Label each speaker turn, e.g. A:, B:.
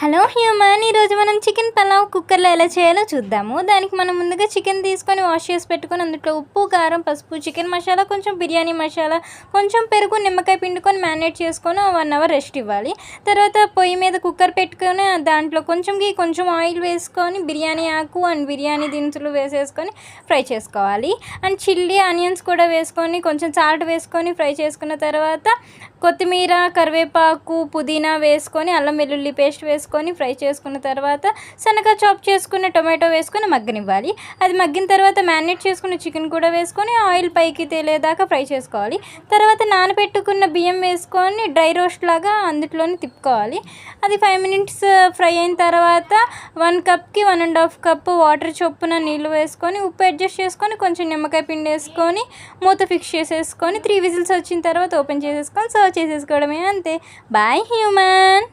A: Hello human, ఈరోజు మనం chicken pulao కుక్కర్లో ఎలా చేయాలో చూద్దాము. దానికి మనం ముందుగా చికెన్ తీసుకొని వాష్ చేసి పెట్టుకొని అందులో ఉప్పు, కారం, పసుపు, చికెన్ మసాలా, కొంచెం బిర్యానీ మసాలా, కొంచెం పెరుగు, నిమ్మకాయ పిండుకొని మ్యారినేట్ చేసుకొని 1 అవర్ రెస్ట్ ఇవ్వాలి. తర్వాత పొయ్యి మీద కుక్కర్ పెట్టుకొని దాంట్లో కొంచెం ఆయిల్ వేసుకొని బిర్యానీ ఆకు అండ్ బిర్యానీ దినుసులు వేసేసుకొని ఫ్రై చేసుకోవాలి. అండ్ చిల్లీ ఆనియన్స్ కూడా వేసుకొని కొంచెం సాల్ట్ వేసుకొని ఫ్రై చేసుకున్న తర్వాత కొత్తిమీర, కరివేపాకు, పుదీనా వేసుకొని అల్లం వెల్లుల్లి పేస్ట్ వేసుకొని ఫ్రై చేసుకున్న తర్వాత సన్నగా చాప్ చేసుకున్న టొమాటో వేసుకొని మగ్గనివ్వాలి. అది మగ్గిన తర్వాత మ్యారినేట్ చేసుకున్న చికెన్ కూడా వేసుకొని ఆయిల్ పైకి తేలేదాకా ఫ్రై చేసుకోవాలి. తర్వాత నానబెట్టుకున్న బియ్యం వేసుకొని డ్రై రోస్ట్ లాగా అందులోని తిప్పుకోవాలి. అది 5 మినిట్స్ ఫ్రై అయిన తర్వాత 1 కప్కి 1.5 కప్పు వాటర్ చొప్పున నీళ్ళు వేసుకొని ఉప్పు అడ్జస్ట్ చేసుకొని కొంచెం నిమ్మకాయ పిండి వేసుకొని మూత ఫిక్స్ చేసేసుకొని 3 విజిల్స్ వచ్చిన తర్వాత ఓపెన్ చేసేసుకొని సర్వ్ చేసేసుకోవడమే, అంతే. Bye human.